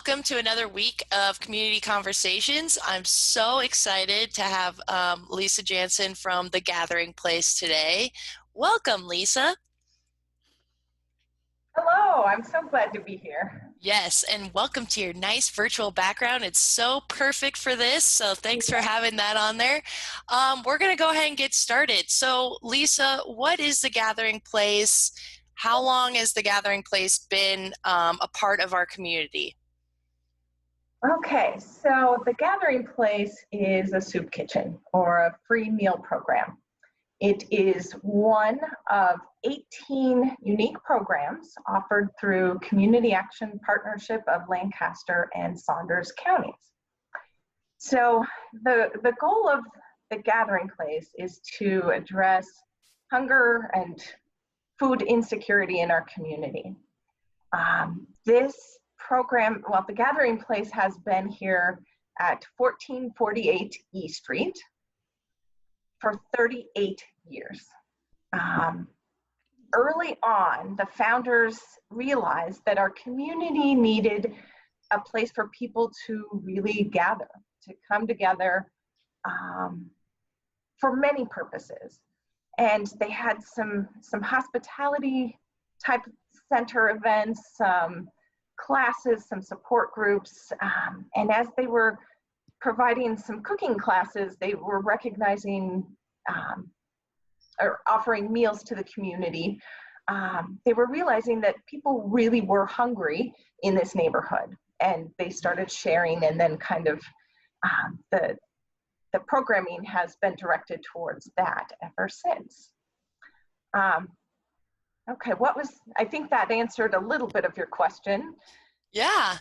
welcome to another week of Community Conversations. I'm so excited to have Lisa Janssen from The Gathering Place today. Welcome, Lisa. Hello, I'm so glad to be here. Yes, and welcome to your nice virtual background. It's so perfect for this, so thanks for having that on there. We're going to go ahead and get started. So, Lisa, what is The Gathering Place? How long has The Gathering Place been a part of our community? Okay, so the Gathering Place is a soup kitchen or a free meal program. It is one of 18 unique programs offered through Community Action Partnership of Lancaster and Saunders counties. So the goal of the Gathering Place is to address hunger and food insecurity in our community. This program, well, the Gathering Place has been here at 1448 E Street for 38 years. Early on, the founders realized that our community needed a place for people to really gather, to come together for many purposes. And they had some hospitality type center events, some classes, some support groups. And as they were providing some cooking classes, they were recognizing or offering meals to the community. They were realizing that people really were hungry in this neighborhood, and they started sharing, and then kind of the programming has been directed towards that ever since. Okay, I think that answered a little bit of your question. Yeah.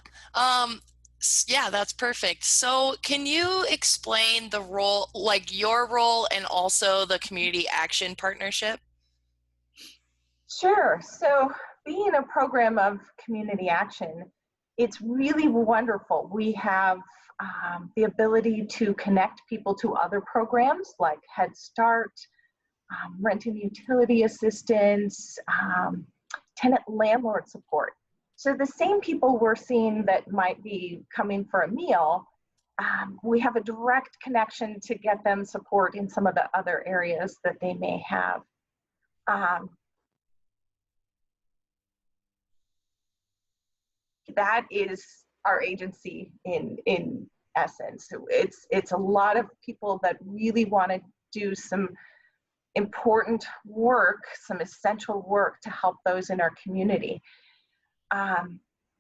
Yeah, that's perfect. So can you explain the role, like your role and also the Community Action Partnership? Sure. So being a program of community action, it's really wonderful. We have the ability to connect people to other programs like Head Start, rent and utility assistance, tenant landlord support. So the same people we're seeing that might be coming for a meal, we have a direct connection to get them support in some of the other areas that they may have. That is our agency in essence. It's a lot of people that really want to do some important work, some essential work to help those in our community.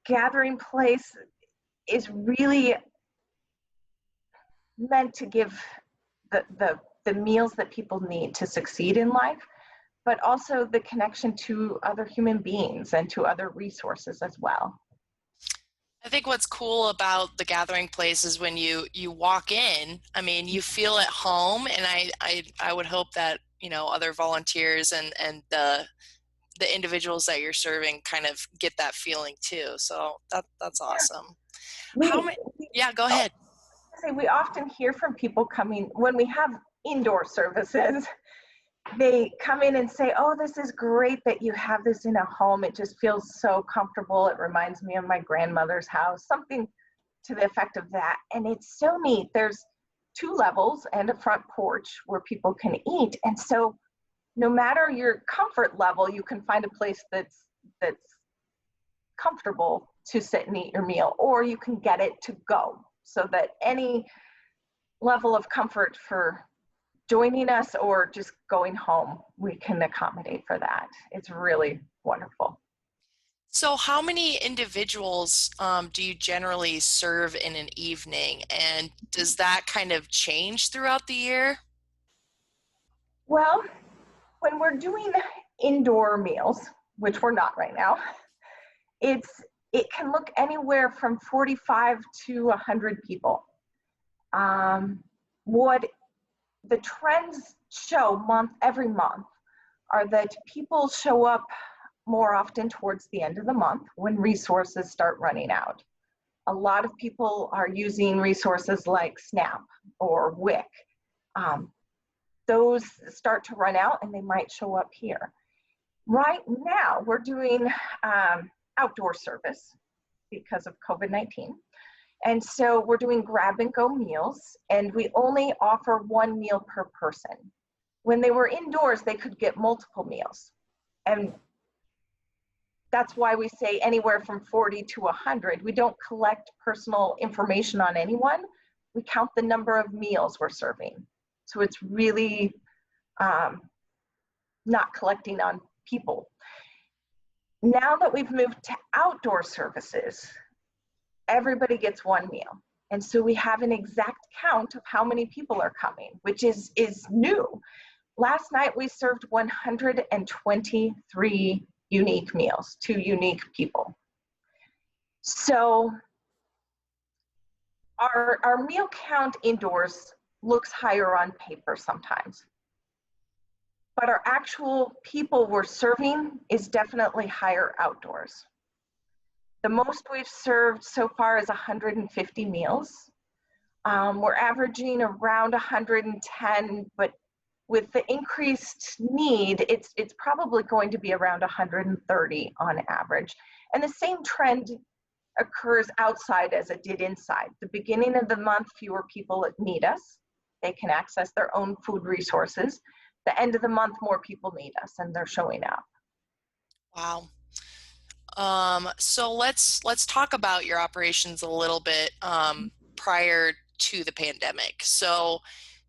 Gathering Place is really meant to give the meals that people need to succeed in life, but also the connection to other human beings and to other resources as well. I think what's cool about the Gathering Place is when you walk in, I mean, you feel at home, and I would hope that, you know, other volunteers and the individuals that you're serving kind of get that feeling too. So that's awesome. Yeah, go ahead. We often hear from people coming when we have indoor services. They come in and say, oh, this is great that you have this in a home. It just feels so comfortable. It reminds me of my grandmother's house, something to the effect of that. And it's so neat. There's 2 levels and a front porch where people can eat. And so no matter your comfort level, you can find a place that's comfortable to sit and eat your meal, or you can get it to go, so that any level of comfort for joining us or just going home, we can accommodate for that. It's really wonderful. So how many individuals do you generally serve in an evening, and does that kind of change throughout the year? Well, when we're doing indoor meals, which we're not right now, it can look anywhere from 45 to 100 people. What the trends show every month are that people show up more often towards the end of the month when resources start running out. A lot of people are using resources like SNAP or WIC. Those start to run out and they might show up here. Right now, we're doing outdoor service. because of COVID-19. And so we're doing grab and go meals, and we only offer one meal per person. When they were indoors, they could get multiple meals. And that's why we say anywhere from 40 to 100. We don't collect personal information on anyone. We count the number of meals we're serving. So it's really not collecting on people. Now that we've moved to outdoor services, everybody gets one meal. And so we have an exact count of how many people are coming, which is new. Last night we served 123 unique meals to unique people. So our meal count indoors looks higher on paper sometimes, but our actual people we're serving is definitely higher outdoors. The most we've served so far is 150 meals. We're averaging around 110, but with the increased need, it's probably going to be around 130 on average. And the same trend occurs outside as it did inside. The beginning of the month, fewer people need us. They can access their own food resources. The end of the month, more people need us, and they're showing up. Wow. So let's talk about your operations a little bit prior to the pandemic. So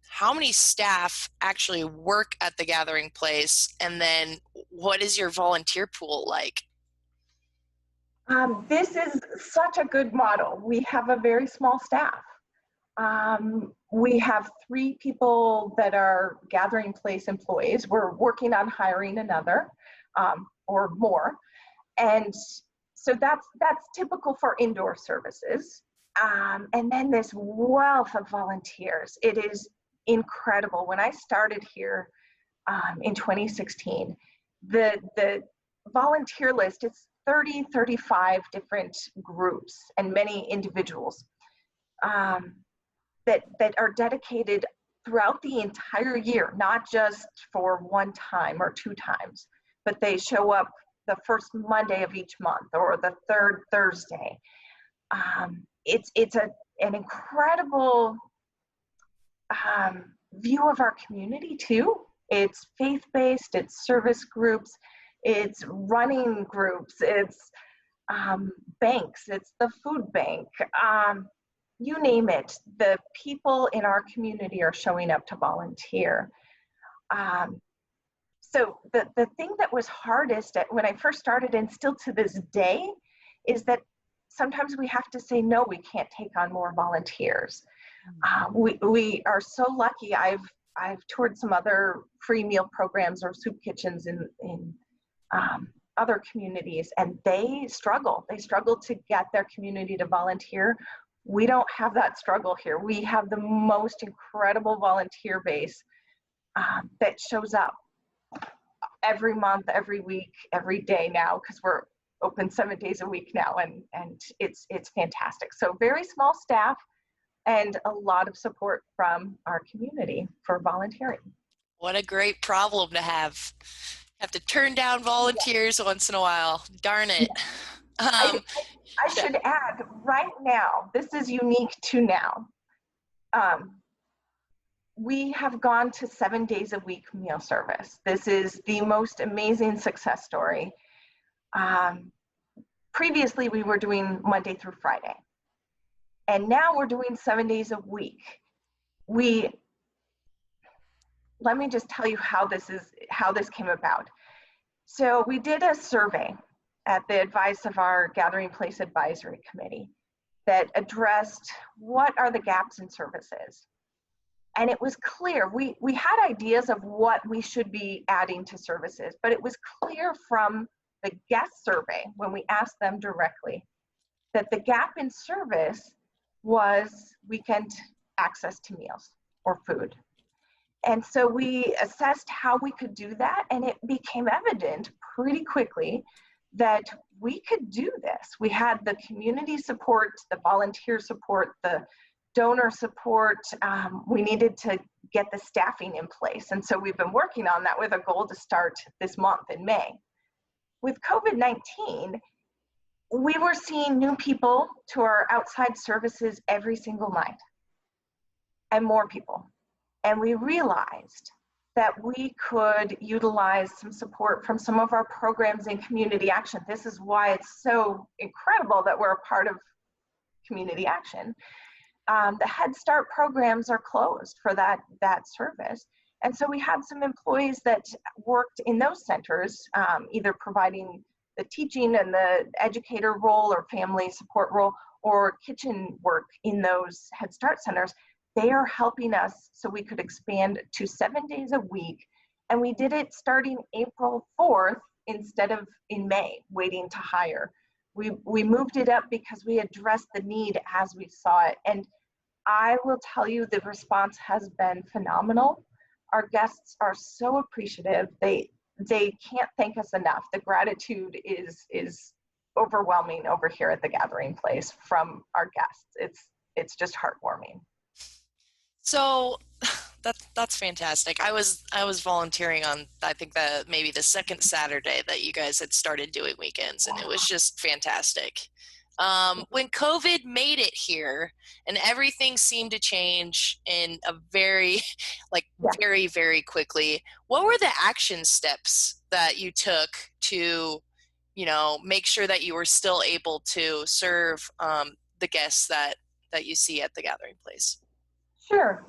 how many staff actually work at the gathering place, and then what is your volunteer pool like? This is such a good model. We have a very small staff. We have 3 people that are gathering place employees. We're working on hiring another or more. And so that's typical for indoor services. And then this wealth of volunteers. It is incredible. When I started here in 2016, the volunteer list, it's 30, 35 different groups and many individuals that are dedicated throughout the entire year, not just for one time or 2 times, but they show up the first Monday of each month or the third Thursday. It's an incredible view of our community too. It's faith-based, it's service groups, it's running groups, it's banks, it's the food bank, you name it. The people in our community are showing up to volunteer. So the thing that was hardest when I first started, and still to this day, is that sometimes we have to say, no, we can't take on more volunteers. We are so lucky. I've toured some other free meal programs or soup kitchens in other communities, and they struggle. They struggle to get their community to volunteer. We don't have that struggle here. We have the most incredible volunteer base that shows up every month, every week, every day now, because we're open 7 days a week now, and it's fantastic. So very small staff and a lot of support from our community for volunteering. What a great problem to have. Have to turn down volunteers once in a while. Darn it. I should add, right now, this is unique to now. We have gone to 7 days a week meal service. This is the most amazing success story. Previously, we were doing Monday through Friday, and now we're doing 7 days a week. Let me just tell you how this came about. So we did a survey at the advice of our Gathering Place Advisory Committee that addressed what are the gaps in services. And it was clear, we had ideas of what we should be adding to services, but it was clear from the guest survey when we asked them directly that the gap in service was weekend access to meals or food. And so we assessed how we could do that, and it became evident pretty quickly that we could do this. We had the community support, the volunteer support, the donor support. We needed to get the staffing in place. And so we've been working on that with a goal to start this month in May. With COVID-19, we were seeing new people to our outside services every single night, and more people. And we realized that we could utilize some support from some of our programs in community action. This is why it's so incredible that we're a part of community action. The Head Start programs are closed for that service. And so we had some employees that worked in those centers, either providing the teaching and the educator role or family support role, or kitchen work in those Head Start centers. They are helping us so we could expand to 7 days a week. And we did it starting April 4th instead of in May, waiting to hire. We moved it up because we addressed the need as we saw it. And I will tell you, the response has been phenomenal. Our guests are so appreciative. They can't thank us enough. The gratitude is overwhelming over here at the Gathering Place from our guests. It's just heartwarming. So that's fantastic. I was volunteering on, I think, that maybe the second Saturday that you guys had started doing weekends, and it was just fantastic. When COVID made it here and everything seemed to change in a very, like, Yeah. very, very quickly, what were the action steps that you took to, make sure that you were still able to serve the guests that you see at the Gathering Place? Sure.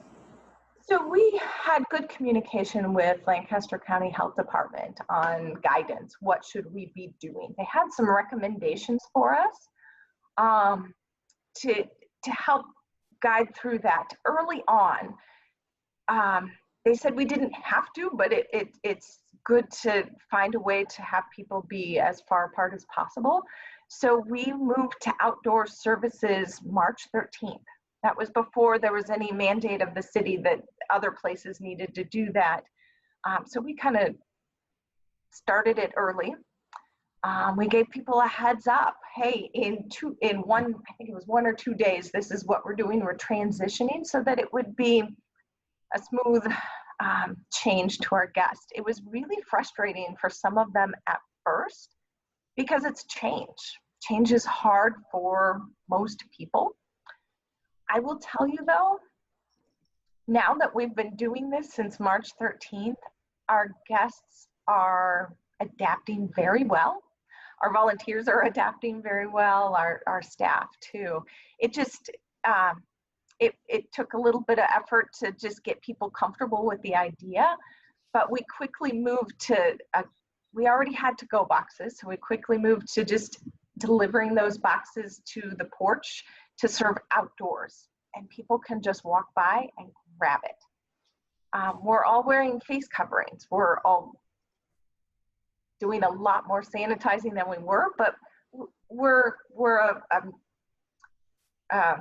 So we had good communication with Lancaster County Health Department on guidance. What should we be doing? They had some recommendations for us to help guide through that. Early on, they said we didn't have to, but it's good to find a way to have people be as far apart as possible. So we moved to outdoor services March 13th. That was before there was any mandate of the city that other places needed to do that. So we kind of started it early. We gave people a heads up. Hey, I think it was 1 or 2 days, this is what we're doing. We're transitioning so that it would be a smooth change to our guests. It was really frustrating for some of them at first because it's change. Change is hard for most people. I will tell you though, now that we've been doing this since March 13th, our guests are adapting very well. Our volunteers are adapting very well, our staff too. It just, it took a little bit of effort to just get people comfortable with the idea, but we quickly moved to, we already had to-go boxes, so we quickly moved to just delivering those boxes to the porch to serve outdoors, and people can just walk by and grab it. We're all wearing face coverings. We're all doing a lot more sanitizing than we were, but we're a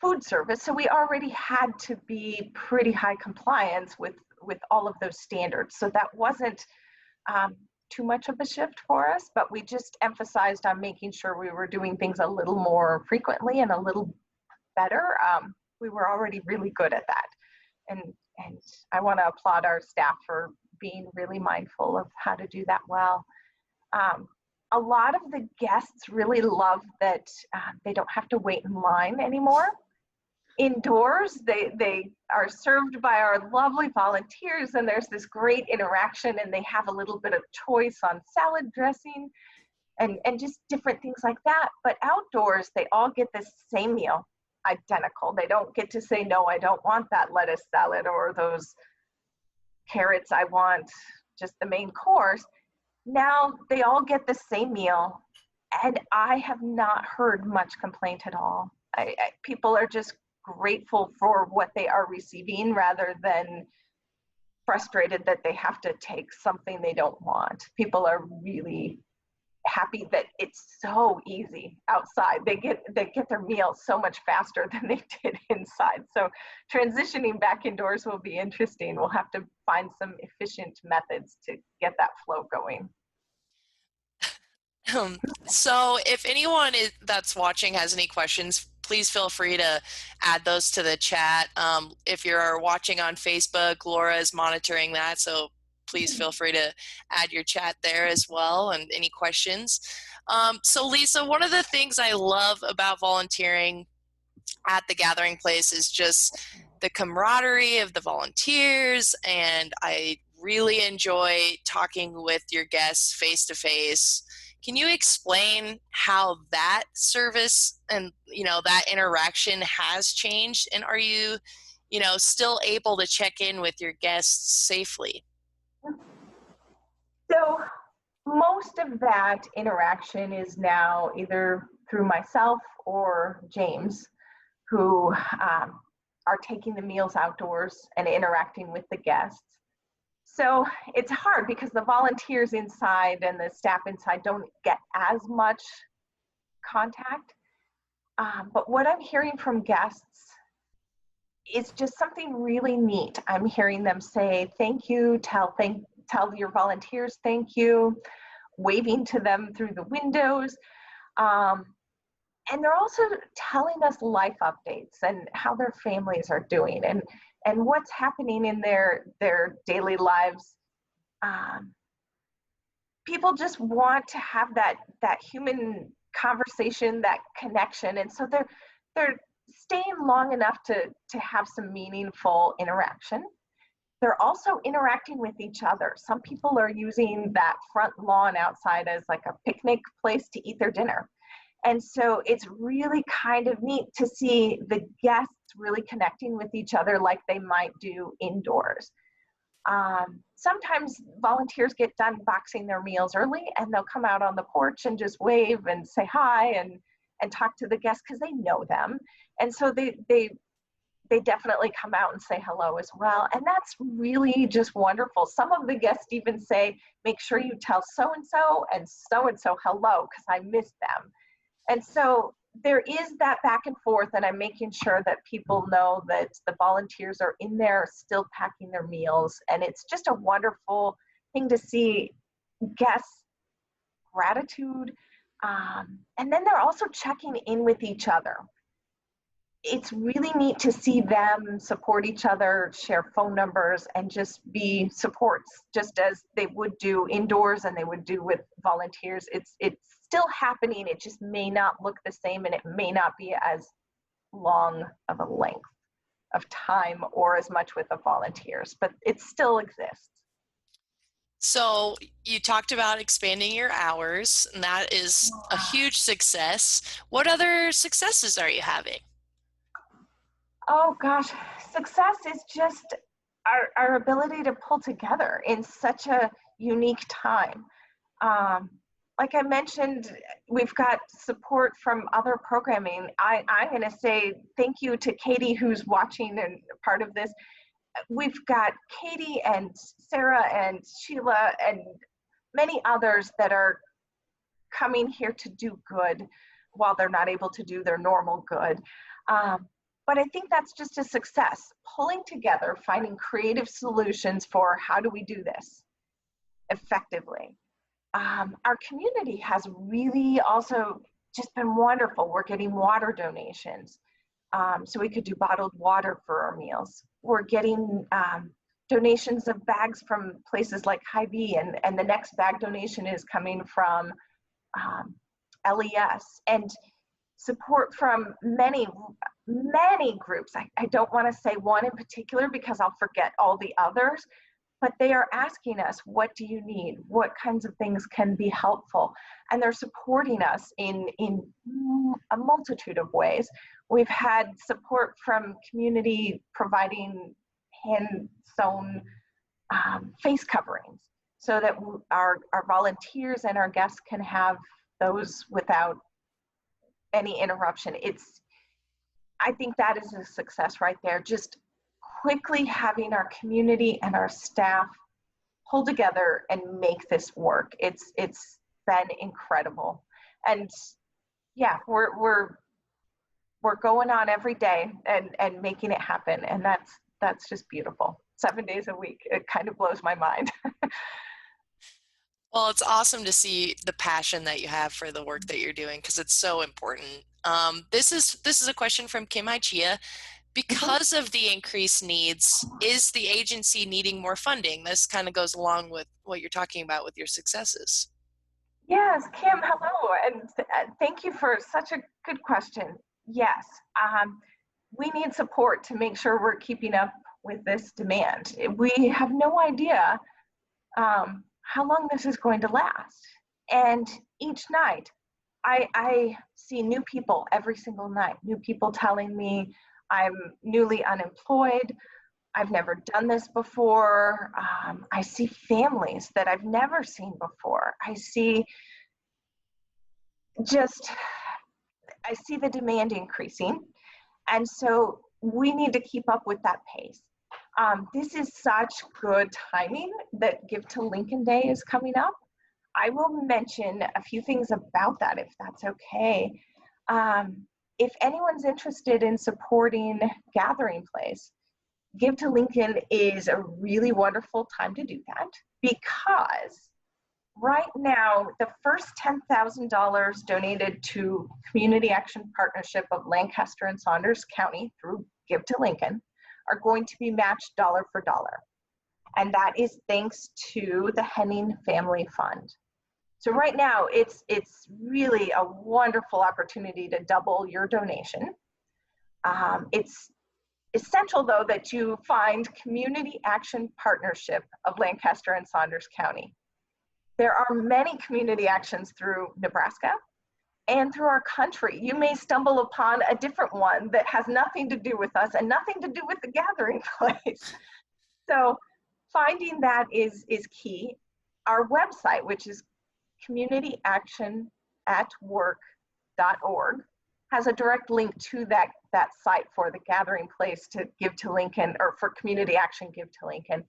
food service, so we already had to be pretty high compliance with all of those standards. So that wasn't too much of a shift for us, but we just emphasized on making sure we were doing things a little more frequently and a little better. We were already really good at that. And I want to applaud our staff for being really mindful of how to do that well. A lot of the guests really love that they don't have to wait in line anymore. Indoors, they are served by our lovely volunteers, and there's this great interaction, and they have a little bit of choice on salad dressing and just different things like that. But outdoors, they all get the same meal, identical. They don't get to say, no, I don't want that lettuce salad or those carrots, I want just the main course. Now they all get the same meal, and I have not heard much complaint at all. People are just grateful for what they are receiving rather than frustrated that they have to take something they don't want. People are really happy that it's so easy outside. They get their meals so much faster than they did inside. So transitioning back indoors will be interesting. We'll have to find some efficient methods to get that flow going. So if anyone that's watching has any questions, please feel free to add those to the chat. If you're watching on Facebook, Laura is monitoring that, so please feel free to add your chat there as well and any questions. So Lisa, one of the things I love about volunteering at the gathering place is just the camaraderie of the volunteers, and I really enjoy talking with your guests face to face. Can you explain how that service and that interaction has changed, and are you still able to check in with your guests safely? So most of that interaction is now either through myself or James, who are taking the meals outdoors and interacting with the guests. So it's hard because the volunteers inside and the staff inside don't get as much contact. But what I'm hearing from guests is just something really neat. I'm hearing them say thank you, tell your volunteers thank you, waving to them through the windows. Um, and they're also telling us life updates and how their families are doing and what's happening in their daily lives. Um, People just want to have that human conversation, that connection, and so they're staying long enough to have some meaningful interaction. They're also interacting with each other. Some people are using that front lawn outside as like a picnic place to eat their dinner. And so it's really kind of neat to see the guests really connecting with each other like they might do indoors. Sometimes volunteers get done boxing their meals early and they'll come out on the porch and just wave and say hi and talk to the guests because they know them. And so they definitely come out and say hello as well. And that's really just wonderful. Some of the guests even say, make sure you tell so and so hello because I missed them. And so there is that back and forth, and I'm making sure that people know that the volunteers are in there still packing their meals. And it's just a wonderful thing to see guests' gratitude. And then they're also checking in with each other. It's really neat to see them support each other, share phone numbers, and just be supports, just as they would do indoors and they would do with volunteers. It's still happening. It just may not look the same, and it may not be as long of a length of time or as much with the volunteers, but it still exists. So you talked about expanding your hours, and that is a huge success. What other successes are you having? Oh gosh, success is just our ability to pull together in such a unique time. Um, like I mentioned, we've got support from other programming. I'm going to say thank you to Katie, who's watching and part of this. We've got Katie and Sarah and Sheila and many others that are coming here to do good while they're not able to do their normal good. But I think that's just a success, pulling together, finding creative solutions for how do we do this effectively. Our community has really also just been wonderful. We're getting water donations, so we could do bottled water for our meals. We're getting donations of bags from places like Hy-Vee, and the next bag donation is coming from LES, and support from many groups. I don't want to say one in particular because I'll forget all the others, but they are asking us, what do you need? What kinds of things can be helpful? And they're supporting us in a multitude of ways. We've had support from community providing hand-sewn face coverings so that our volunteers and our guests can have those without any interruption. I think that is a success right there. Just quickly having our community and our staff pull together and make this work. It's been incredible. And yeah, we're going on every day and making it happen. And that's just beautiful. 7 days a week. It kind of blows my mind. Well, it's awesome to see the passion that you have for the work that you're doing because it's so important. This is a question from Kim Ichia. Because of the increased needs, is the agency needing more funding? This kind of goes along with what you're talking about with your successes. Yes, Kim, hello, and thank you for such a good question. Yes, we need support to make sure we're keeping up with this demand. We have no idea how long this is going to last. And each night, I see new people every single night, new people telling me I'm newly unemployed. I've never done this before. I see families that I've never seen before. Just, I see the demand increasing. And so we need to keep up with that pace. This is such good timing that Give to Lincoln Day is coming up. I will mention a few things about that if that's okay. If anyone's interested in supporting Gathering Place, Give to Lincoln is a really wonderful time to do that because right now, the first $10,000 donated to Community Action Partnership of Lancaster and Saunders County through Give to Lincoln are going to be matched dollar for dollar. And that is thanks to the Henning Family Fund. So right now, it's really a wonderful opportunity to double your donation. It's essential, though, that you find Community Action Partnership of Lancaster and Saunders County. There are many community actions through Nebraska and through our country. You may stumble upon a different one that has nothing to do with us and nothing to do with the Gathering Place. So finding that is key. Our website, which is communityactionatwork.org, has a direct link to that site for the Gathering Place to Give to Lincoln, or for Community Action Give to Lincoln.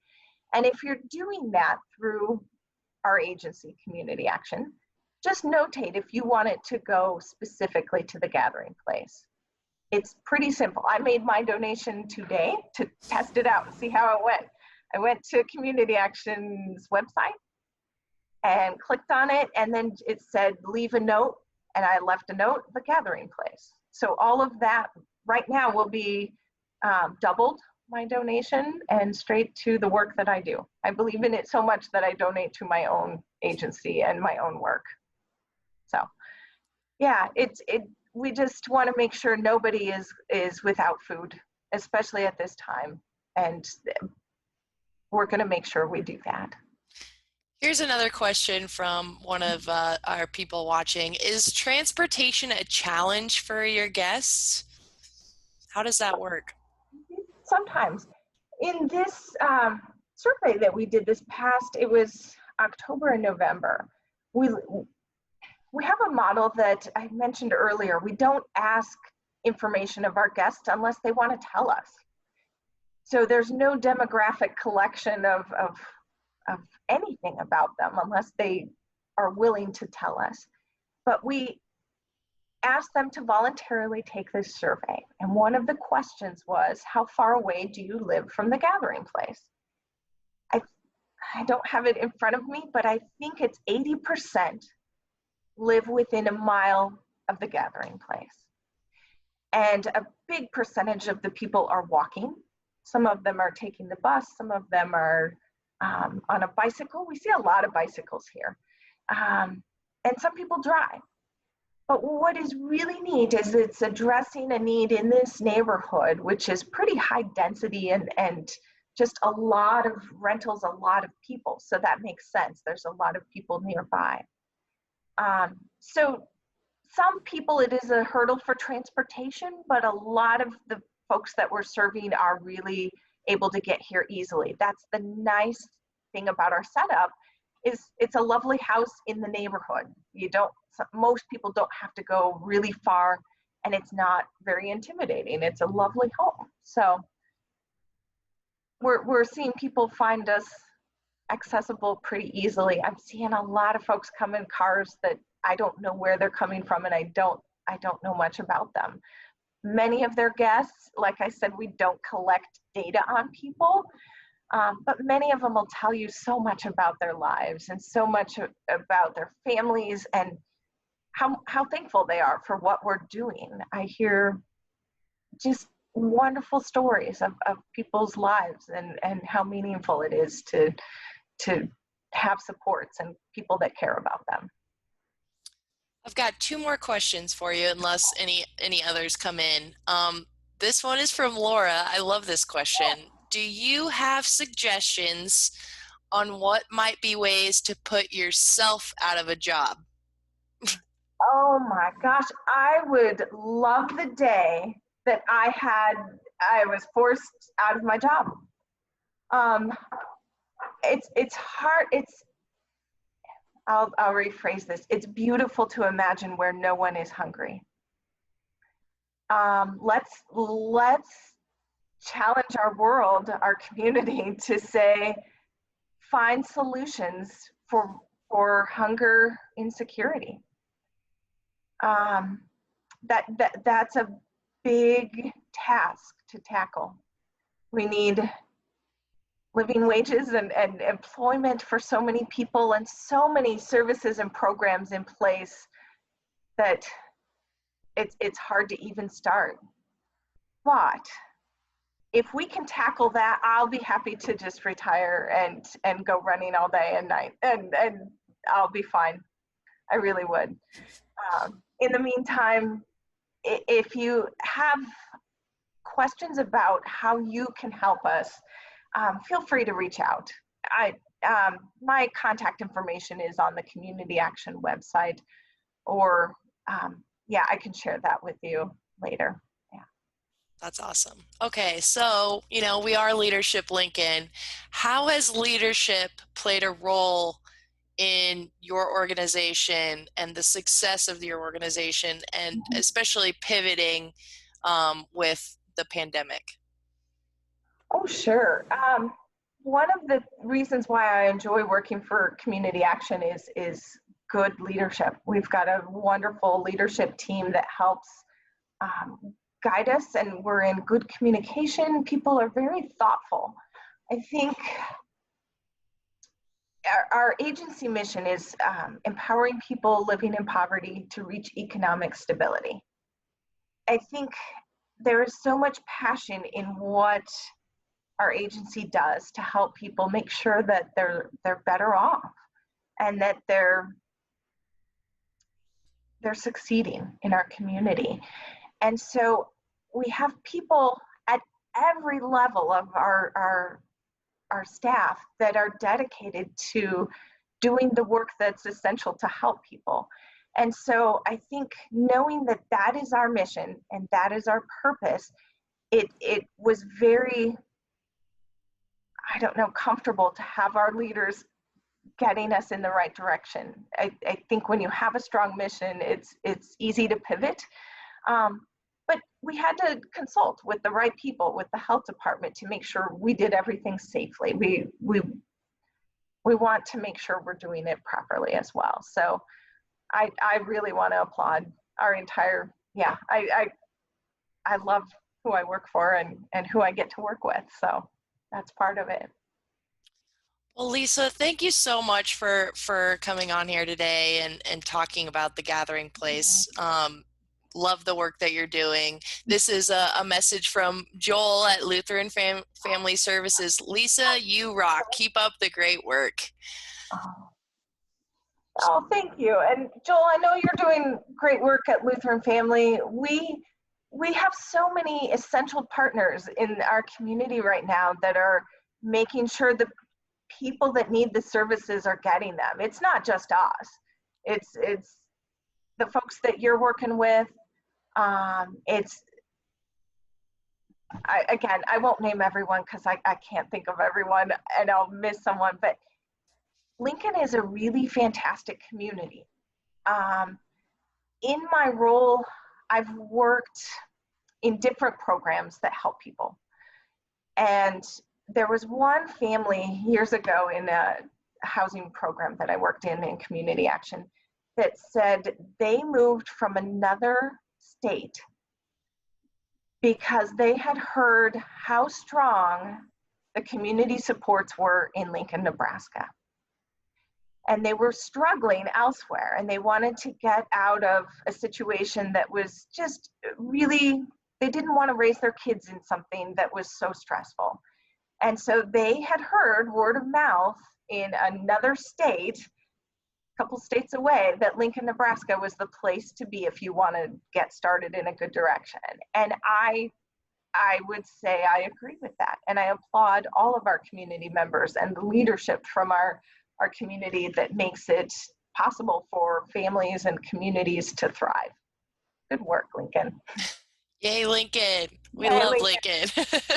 And if you're doing that through our agency, Community Action, just notate if you want it to go specifically to the Gathering Place. It's pretty simple. I made my donation today to test it out and see how it went. I went to Community Action's website and clicked on it, and then it said leave a note, and I left a note, the Gathering Place. So all of that right now will be doubled my donation and straight to the work that I do. I believe in it so much that I donate to my own agency and my own work. So yeah, we just want to make sure nobody is without food, especially at this time. And we're going to make sure we do that. Here's another question from one of our people watching. Is transportation a challenge for your guests? How does that work? Sometimes. In this survey that we did this past, it was October and November, we have a model that I mentioned earlier. We don't ask information of our guests unless they want to tell us. So there's no demographic collection of anything about them unless they are willing to tell us. But we asked them to voluntarily take this survey. And one of the questions was, how far away do you live from the Gathering Place? I don't have it in front of me, but I think it's 80% live within a mile of the Gathering Place. And a big percentage of the people are walking. Some of them are taking the bus, some of them are on a bicycle. We see a lot of bicycles here. And some people drive. But what is really neat is it's addressing a need in this neighborhood, which is pretty high density and just a lot of rentals, a lot of people. So that makes sense. There's a lot of people nearby. So some people, it is a hurdle for transportation, but a lot of the folks that we're serving are really able to get here easily. That's the nice thing about our setup, is it's a lovely house in the neighborhood. Most people don't have to go really far, and it's not very intimidating. It's a lovely home. So we're seeing people find us accessible pretty easily. I'm seeing a lot of folks come in cars that I don't know where they're coming from, and I don't know much about them. Many of their guests, like I said, we don't collect data on people, but many of them will tell you so much about their lives and so much about their families and how thankful they are for what we're doing. I hear just wonderful stories of people's lives and how meaningful it is to have supports and people that care about them. I've got two more questions for you, unless any others come in. This one is from Laura. I love this question. Do you have suggestions on what might be ways to put yourself out of a job? Oh my gosh, I would love the day that I was forced out of my job. Um, it's hard. I'll rephrase this. It's beautiful to imagine where no one is hungry. Let's challenge our world, our community, to say find solutions for hunger insecurity. Um, that's a big task to tackle. We need living wages and employment for so many people and so many services and programs in place that it's hard to even start. But if we can tackle that, I'll be happy to just retire and go running all day and night, and I'll be fine. I really would. In the meantime, if you have questions about how you can help us, feel free to reach out. My contact information is on the Community Action website, or yeah, I can share that with you later. Yeah. That's awesome. Okay, so, we are Leadership Lincoln. How has leadership played a role in your organization and the success of your organization, and especially pivoting with the pandemic? Oh, sure. One of the reasons why I enjoy working for Community Action is good leadership. We've got a wonderful leadership team that helps guide us, and we're in good communication. People are very thoughtful. I think our agency mission is empowering people living in poverty to reach economic stability. I think there is so much passion in what our agency does to help people make sure that they're better off and that they're succeeding in our community. And so we have people at every level of our staff that are dedicated to doing the work that's essential to help people. And so I think knowing that that is our mission and that is our purpose, it was very, I don't know, comfortable to have our leaders getting us in the right direction. I think when you have a strong mission, it's easy to pivot. But we had to consult with the right people, with the health department, to make sure we did everything safely. We want to make sure we're doing it properly as well. So I really want to applaud our entire, I love who I work for and who I get to work with. So that's part of it. Well, Lisa, thank you so much for coming on here today and talking about the Gathering Place. Love the work that you're doing. This is a message from Joel at Lutheran Family Services. Lisa, you rock. Keep up the great work. Oh, thank you. And Joel, I know you're doing great work at Lutheran Family. We have so many essential partners in our community right now that are making sure the people that need the services are getting them. It's not just us. It's the folks that you're working with. Again, I won't name everyone because I can't think of everyone and I'll miss someone, but Lincoln is a really fantastic community. In my role, I've worked in different programs that help people. And there was one family years ago in a housing program that I worked in Community Action, that said they moved from another state because they had heard how strong the community supports were in Lincoln, Nebraska. And they were struggling elsewhere, and they wanted to get out of a situation that was just really, they didn't want to raise their kids in something that was so stressful. And so they had heard word of mouth in another state couple states away, that Lincoln, Nebraska was the place to be if you want to get started in a good direction. And I would say I agree with that. And I applaud all of our community members and the leadership from our community that makes it possible for families and communities to thrive. Good work, Lincoln. Yay, Lincoln. We Yay, love Lincoln. Lincoln.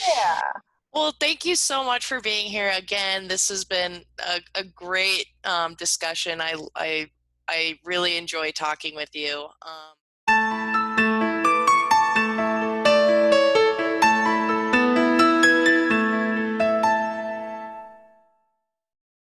Yeah. Well, thank you so much for being here again. This has been a great discussion. I really enjoy talking with you.